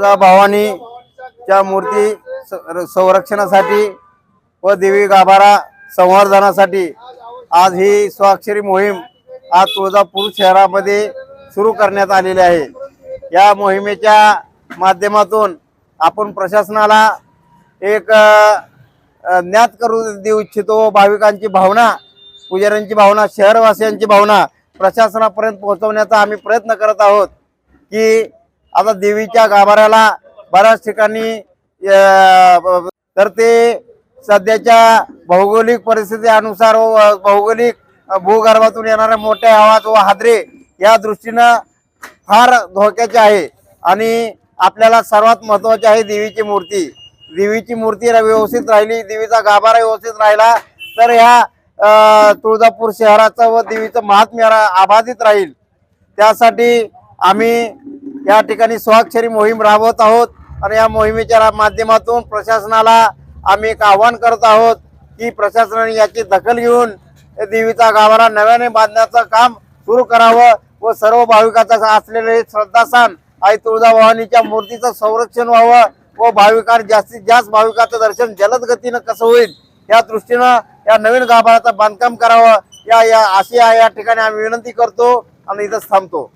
तुळजा भवानीच्या मूर्ती संरक्षणासाठी व देवी गाभारा संवर्धनासाठी आज ही स्वाक्षरी मोहीम आज तुळजापूर शहरामध्ये सुरू करण्यात आलेली आहे। या मोहिमेच्या माध्यमातून आपण प्रशासनाला एक ज्ञात करून देऊ इच्छितो। भाविकांची भावना, पुजाऱ्यांची भावना, शहरवासियांची भावना प्रशासनापर्यंत पोहोचवण्याचा आम्ही प्रयत्न करत आहोत की आता देवीच्या गाभाऱ्याला बऱ्याच ठिकाणी तर ते सध्याच्या भौगोलिक परिस्थितीनुसार व भौगोलिक भूगर्भातून येणाऱ्या मोठ्या आवाज व हादरे या दृष्टीनं फार धोक्याचे आहे। आणि आपल्याला सर्वात महत्त्वाचे आहे देवीची मूर्ती। देवीची मूर्ती व्यवस्थित राहिली, देवीचा गाभारा व्यवस्थित राहिला तर ह्या तुळजापूर शहराचं व देवीचं महात्म्य अबाधित राहील। त्यासाठी आम्ही या ठिकाणी स्वाक्षरी मोहीम राबवत आहोत आणि या मोहिमेच्या माध्यमातून प्रशासनाला आम्ही एक आवाहन करत आहोत की प्रशासनाने याची दखल घेऊन देवीचा गाभारा नव्याने बांधण्याचं काम सुरू करावं व सर्व भाविकांचं असलेले श्रद्धास्थान आई तुळजाभवानीच्या मूर्तीचं संरक्षण व्हावं व भाविकांना जास्तीत जास्त भाविकांचं दर्शन जलद गतीनं कसं होईल या दृष्टीनं या नवीन गाभाऱ्याचं बांधकाम करावं या ठिकाणी आम्ही विनंती करतो आणि इथंच थांबतो।